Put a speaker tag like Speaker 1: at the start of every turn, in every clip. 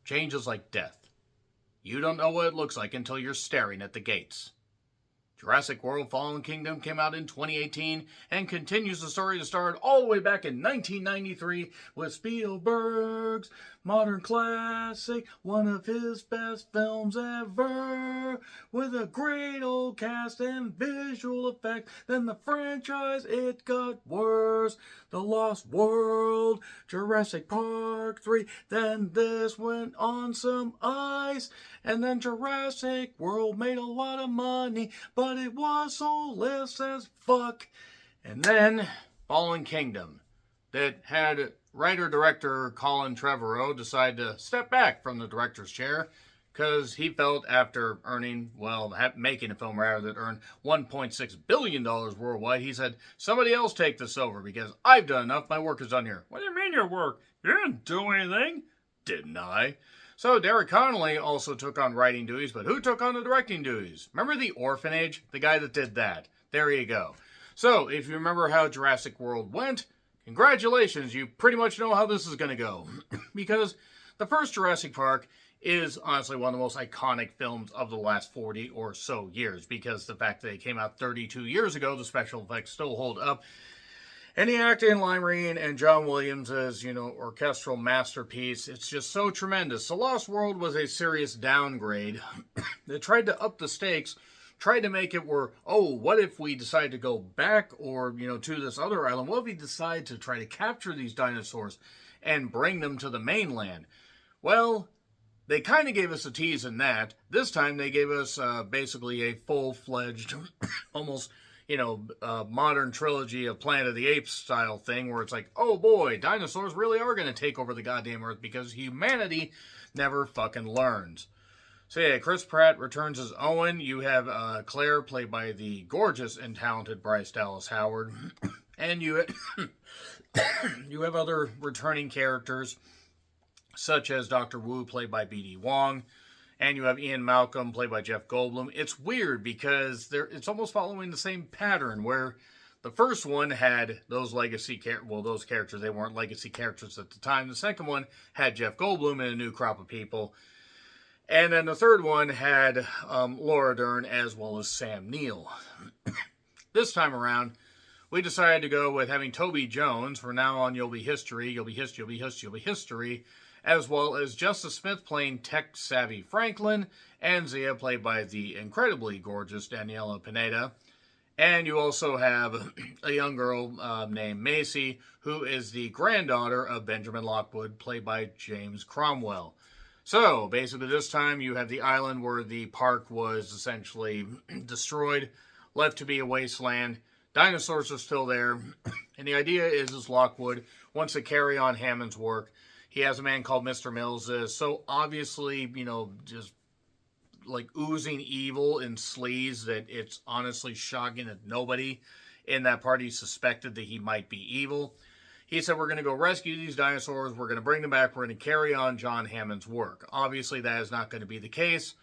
Speaker 1: change is like death. You don't know what it looks like until you're staring at the gates. Jurassic World Fallen Kingdom came out in 2018 and continues the story that started all the way back in 1993 with Spielberg's modern classic, one of his best films ever, with a great old cast and visual effects. Then the franchise, it got worse. The Lost World, Jurassic Park 3, then this went on some ice, and then Jurassic World made a lot of money, but it was soulless as fuck. And then Fallen Kingdom, that had writer-director Colin Trevorrow decide to step back from the director's chair because he felt after making a film rather that earned $1.6 billion worldwide, he said, somebody else take this over because I've done enough, my work is done here. What do you mean your work? You didn't do anything. Didn't I? So Derek Connolly also took on writing duties, but who took on the directing duties? Remember The Orphanage? The guy that did that. There you go. So, if you remember how Jurassic World went, congratulations, you pretty much know how this is going to go. Because the first Jurassic Park is honestly one of the most iconic films of the last 40 or so years, because the fact that it came out 32 years ago, the special effects still hold up. And the acting in Lime Reed and John Williams' orchestral masterpiece, it's just so tremendous. The Lost World was a serious downgrade. They tried to up the stakes, tried to make it where, what if we decide to go back or, to this other island? What if we decide to try to capture these dinosaurs and bring them to the mainland? Well, they kind of gave us a tease in that. This time they gave us basically a full-fledged, almost, modern trilogy of Planet of the Apes style thing where it's like, oh boy, dinosaurs really are going to take over the goddamn Earth because humanity never fucking learns. So yeah, Chris Pratt returns as Owen. You have Claire, played by the gorgeous and talented Bryce Dallas Howard. And you have other returning characters, such as Dr. Wu, played by B.D. Wong. And you have Ian Malcolm, played by Jeff Goldblum. It's weird because it's almost following the same pattern where the first one had those those characters, they weren't legacy characters at the time. The second one had Jeff Goldblum and a new crop of people. And then the third one had Laura Dern as well as Sam Neill. This time around, we decided to go with having Toby Jones. From now on, you'll be history, as well as Justice Smith playing tech-savvy Franklin, and Zia played by the incredibly gorgeous Daniela Pineda. And you also have a young girl named Macy, who is the granddaughter of Benjamin Lockwood, played by James Cromwell. So, basically this time you have the island where the park was essentially destroyed, left to be a wasteland. Dinosaurs are still there, and the idea is Lockwood wants to carry on Hammond's work. He has a man called Mr. Mills that is so obviously, just like oozing evil and sleaze that it's honestly shocking that nobody in that party suspected that he might be evil. He said, we're going to go rescue these dinosaurs, we're going to bring them back, we're going to carry on John Hammond's work. Obviously, that is not going to be the case.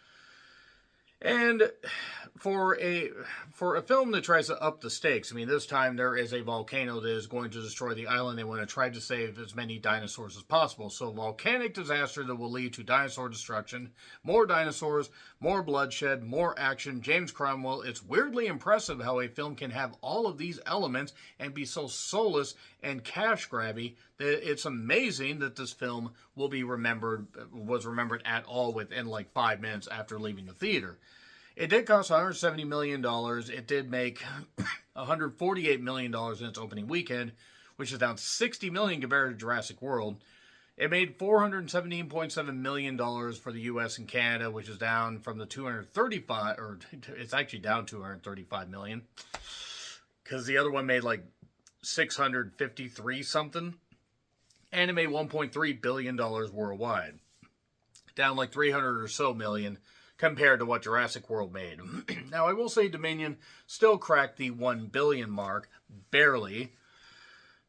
Speaker 1: And for a film that tries to up the stakes, this time there is a volcano that is going to destroy the island. They want to try to save as many dinosaurs as possible. So volcanic disaster that will lead to dinosaur destruction, more dinosaurs, more bloodshed, more action. James Cromwell, it's weirdly impressive how a film can have all of these elements and be so soulless and cash grabby that it's amazing that this film was remembered at all within like 5 minutes after leaving the theater. It did cost $170 million. It did make $148 million in its opening weekend, which is down $60 million compared to Jurassic World. It made $417.7 million for the U.S. and Canada, which is down from the it's actually down $235 million. Because the other one made like 653 something. And it made $1.3 billion worldwide. Down like 300 or so million compared to what Jurassic World made. Now, I will say Dominion still cracked the $1 billion mark, barely.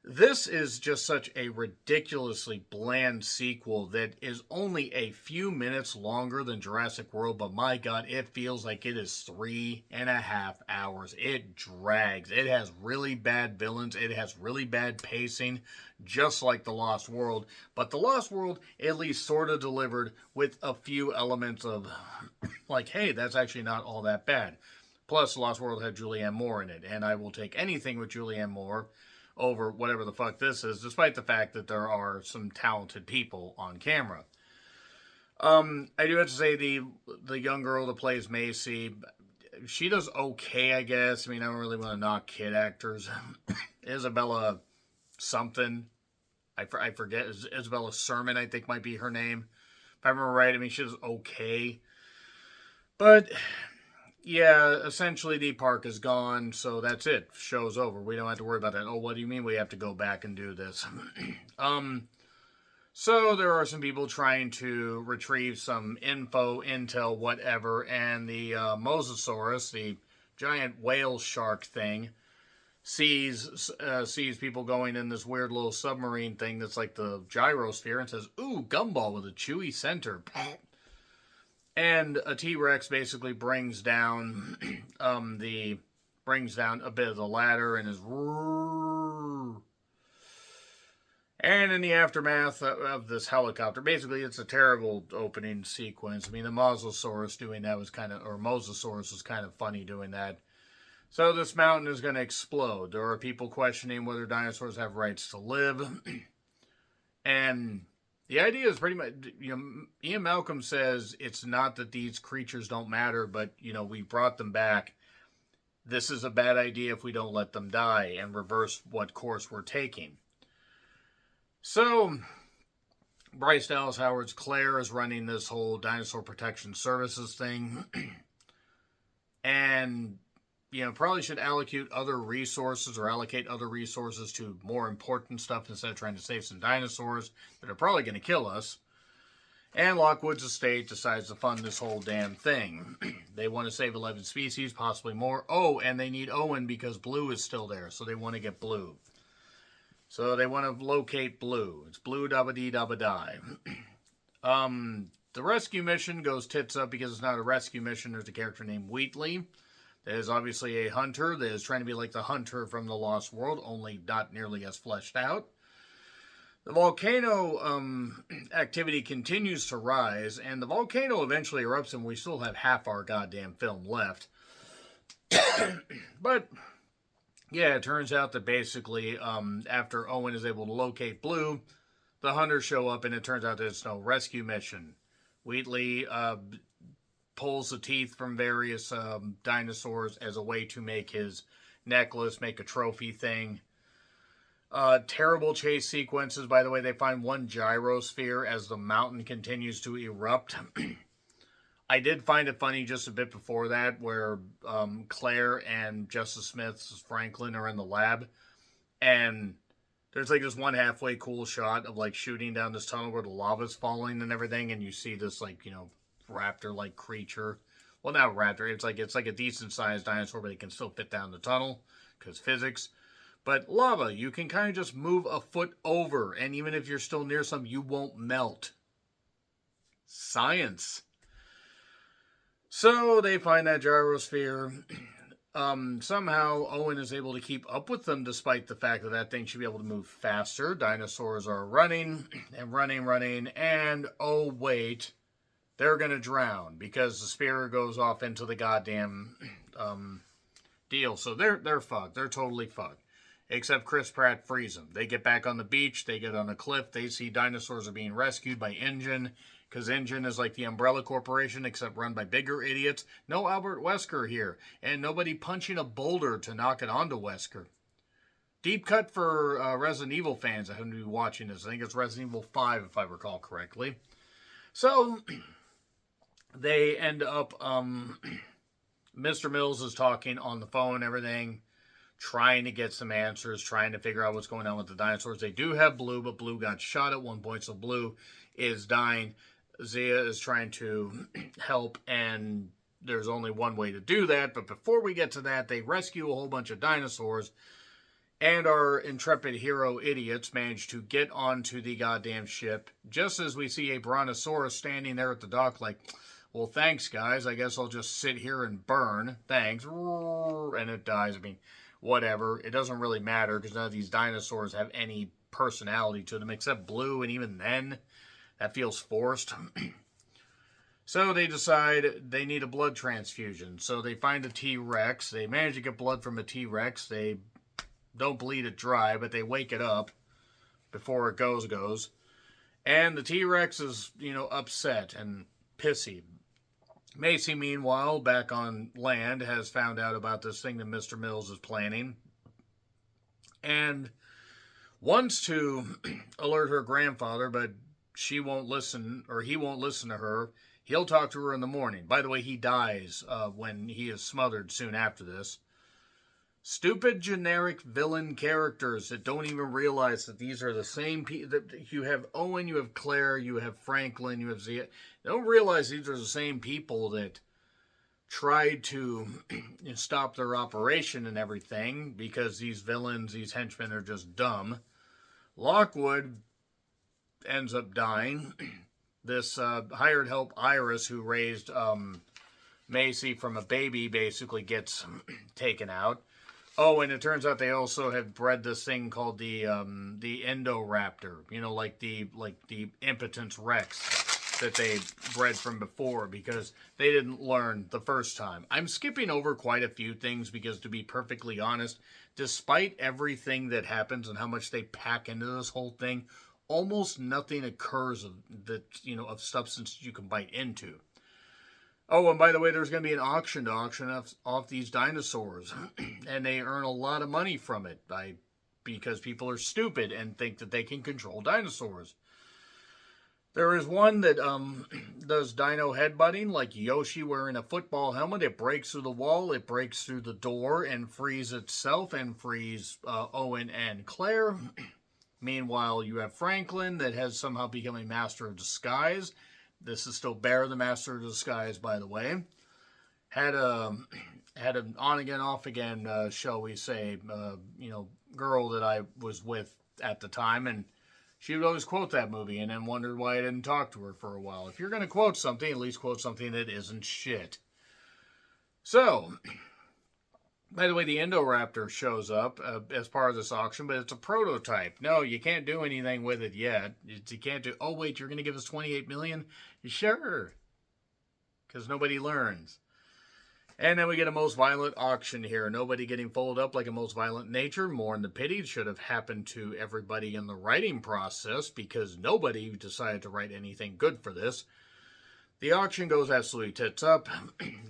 Speaker 1: This is just such a ridiculously bland sequel that is only a few minutes longer than Jurassic World, but my god, it feels like it is 3.5 hours. It drags. It has really bad villains. It has really bad pacing, just like The Lost World. But The Lost World at least sort of delivered with a few elements of, like, hey, that's actually not all that bad. Plus, The Lost World had Julianne Moore in it, and I will take anything with Julianne Moore over whatever the fuck this is, despite the fact that there are some talented people on camera. I do have to say the young girl that plays Macy, she does okay, I guess. I mean, I don't really want to knock kid actors. Isabella something, I forget. Isabella Sermon, I think, might be her name. If I remember right, I mean, she does okay. But yeah, essentially the park is gone, so that's it. Show's over. We don't have to worry about that. Oh, what do you mean we have to go back and do this? So there are some people trying to retrieve some intel, whatever, and the Mosasaurus, the giant whale shark thing, sees people going in this weird little submarine thing that's like the gyrosphere and says, "Ooh, gumball with a chewy center." And a T-Rex basically brings down brings down a bit of the ladder and is and in the aftermath of this helicopter, basically it's a terrible opening sequence. I mean, the Mosasaurus doing that was Mosasaurus was kind of funny doing that. So this mountain is going to explode. There are people questioning whether dinosaurs have rights to live. And the idea is pretty much, Ian Malcolm says it's not that these creatures don't matter, but, we brought them back. This is a bad idea if we don't let them die and reverse what course we're taking. So, Bryce Dallas Howard's Claire is running this whole dinosaur protection services thing. And, probably should allocate other resources to more important stuff instead of trying to save some dinosaurs that are probably going to kill us. And Lockwood's estate decides to fund this whole damn thing. They want to save 11 species, possibly more. Oh, and they need Owen because Blue is still there, so they want to get Blue. So they want to locate Blue. It's Blue dabba-dee-dabba-die. The rescue mission goes tits up because it's not a rescue mission. There's a character named Wheatley that is obviously a hunter that is trying to be like the hunter from The Lost World, only not nearly as fleshed out. The volcano activity continues to rise, and the volcano eventually erupts, and we still have half our goddamn film left. But, yeah, it turns out that basically, after Owen is able to locate Blue, the hunters show up, and it turns out that it's no rescue mission. Wheatley pulls the teeth from various dinosaurs as a way to make his necklace, make a trophy thing. Terrible chase sequences. By the way, they find one gyrosphere as the mountain continues to erupt. I did find it funny just a bit before that where Claire and Justice Smith's Franklin are in the lab. And there's like this one halfway cool shot of like shooting down this tunnel where the lava's falling and everything. And you see this raptor-like creature. Well, not raptor. It's like a decent-sized dinosaur, but it can still fit down the tunnel because physics. But lava, you can kind of just move a foot over, and even if you're still near some, you won't melt. Science. So they find that gyrosphere. Somehow Owen is able to keep up with them despite the fact that that thing should be able to move faster. Dinosaurs are running, and oh wait, they're going to drown because the sphere goes off into the goddamn deal. So they're fucked. They're totally fucked. Except Chris Pratt frees them. They get back on the beach. They get on a cliff. They see dinosaurs are being rescued by InGen. Because InGen is like the Umbrella Corporation, except run by bigger idiots. No Albert Wesker here. And nobody punching a boulder to knock it onto Wesker. Deep cut for Resident Evil fans that happen to be watching this. I think it's Resident Evil 5, if I recall correctly. So, they end up... Mr. Mills is talking on the phone and everything, trying to get some answers, trying to figure out what's going on with the dinosaurs. They do have Blue, but Blue got shot at one point, so Blue is dying. Zia is trying to help, and there's only one way to do that. But before we get to that, they rescue a whole bunch of dinosaurs, And our intrepid hero idiots manage to get onto the goddamn ship just as we see a brontosaurus standing there at the dock like, well, thanks, guys. I guess I'll just sit here and burn. Thanks. And it dies. I mean, whatever. It doesn't really matter because none of these dinosaurs have any personality to them except Blue, and even then, that feels forced. So they decide they need a blood transfusion. So they find a T-Rex. They manage to get blood from a T-Rex. They don't bleed it dry, but they wake it up before it goes. And the T-Rex is, upset and pissy. Macy, meanwhile, back on land, has found out about this thing that Mr. Mills is planning. And wants to alert her grandfather, but she won't listen, or he won't listen to her. He'll talk to her in the morning. By the way, he dies when he is smothered soon after this. Stupid, generic villain characters that don't even realize that these are the same people. You have Owen, you have Claire, you have Franklin, you have Zia. They don't realize these are the same people that tried to stop their operation and everything because these villains, these henchmen are just dumb. Lockwood ends up dying. This hired help, Iris, who raised Macy from a baby, basically gets taken out. Oh, and it turns out they also have bred this thing called the Endoraptor. Like the Impotence Rex that they bred from before because they didn't learn the first time. I'm skipping over quite a few things because, to be perfectly honest, despite everything that happens and how much they pack into this whole thing, almost nothing occurs of substance you can bite into. Oh, and by the way, there's going to be an auction to auction off these dinosaurs. And they earn a lot of money from it because people are stupid and think that they can control dinosaurs. There is one that does dino headbutting, like Yoshi wearing a football helmet. It breaks through the wall, it breaks through the door, and frees itself and frees Owen and Claire. Meanwhile, you have Franklin that has somehow become a master of disguise. This is still Bear, the master of disguise, by the way. Had an on-again, off-again, shall we say, girl that I was with at the time, and she would always quote that movie and then wondered why I didn't talk to her for a while. If you're going to quote something, at least quote something that isn't shit. So, by the way, the Endoraptor shows up as part of this auction, but it's a prototype. No, you can't do anything with it yet. You can't do, oh wait, you're going to give us $28 million? Sure. Because nobody learns. And then we get a most violent auction here. Nobody getting folded up like a most violent nature. Mourn the pity. It should have happened to everybody in the writing process because nobody decided to write anything good for this. The auction goes absolutely tits up.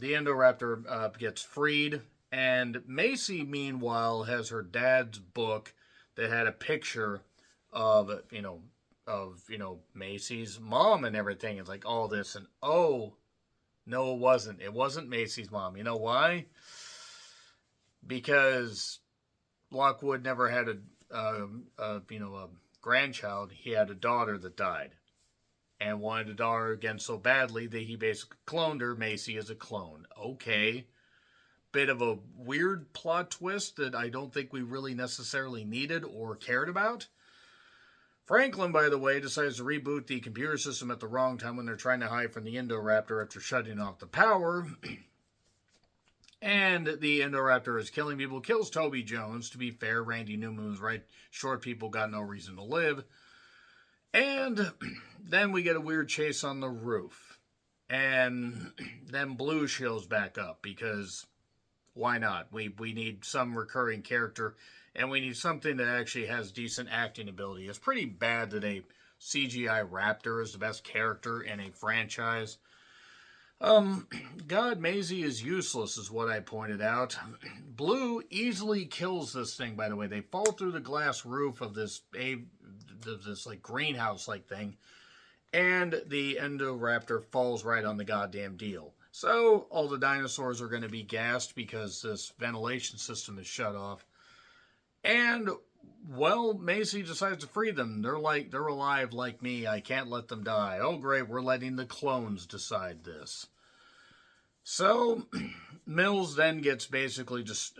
Speaker 1: The Endoraptor gets freed. And Macy, meanwhile, has her dad's book that had a picture of, Macy's mom and everything. It's like all this and, oh, no, it wasn't. It wasn't Macy's mom. You know why? Because Lockwood never had a grandchild. He had a daughter that died. And wanted a daughter again so badly that he basically cloned her. Macy is a clone. Okay. Bit of a weird plot twist that I don't think we really necessarily needed or cared about. Franklin, by the way, decides to reboot the computer system at the wrong time when they're trying to hide from the Endoraptor after shutting off the power. And the Endoraptor is killing people. Kills Toby Jones. To be fair, Randy Newman was right. Short people got no reason to live. And then we get a weird chase on the roof. And then Blue shows back up because why not? We need some recurring character, and we need something that actually has decent acting ability. It's pretty bad that a CGI raptor is the best character in a franchise. God, Maisie is useless, is what I pointed out. Blue easily kills this thing, by the way. They fall through the glass roof of this like greenhouse-like thing, and the Endoraptor falls right on the goddamn deal. So, all the dinosaurs are going to be gassed because this ventilation system is shut off. And, well, Macy decides to free them. They're alive like me. I can't let them die. Oh, great, we're letting the clones decide this. So, Mills then gets basically just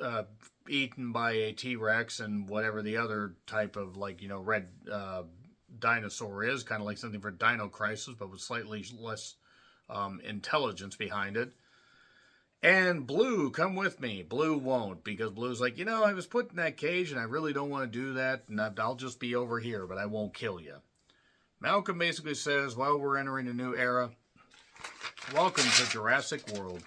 Speaker 1: eaten by a T-Rex and whatever the other type of, like, red dinosaur is, kind of like something for Dino Crisis, but with slightly less intelligence behind it. And Blue, come with me. Blue won't, because Blue's like, I was put in that cage and I really don't want to do that, and I'll just be over here, but I won't kill you. Malcolm basically says, well, we're entering a new era. Welcome to Jurassic World.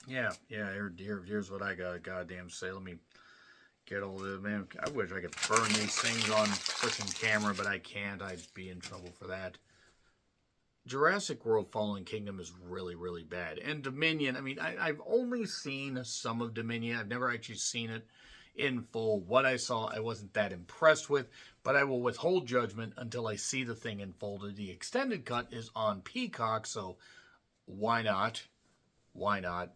Speaker 1: Yeah, here's what I got. Goddamn say. Let me get all this, man. I wish I could burn these things on freaking camera, but I can't. I'd be in trouble for that. Jurassic World Fallen Kingdom is really, really bad. And Dominion, I mean, I've only seen some of Dominion. I've never actually seen it in full. What I saw, I wasn't that impressed with, but I will withhold judgment until I see the thing unfolded. The extended cut is on Peacock, so why not? Why not?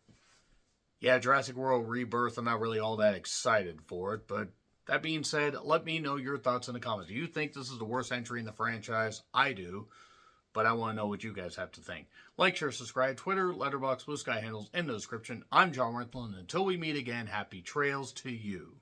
Speaker 1: Yeah, Jurassic World Rebirth, I'm not really all that excited for it, but that being said, let me know your thoughts in the comments. Do you think this is the worst entry in the franchise? I do, but I want to know what you guys have to think. Like, share, subscribe, Twitter, Letterboxd, Blue Sky handles in the description. I'm John Renthal, and until we meet again, happy trails to you.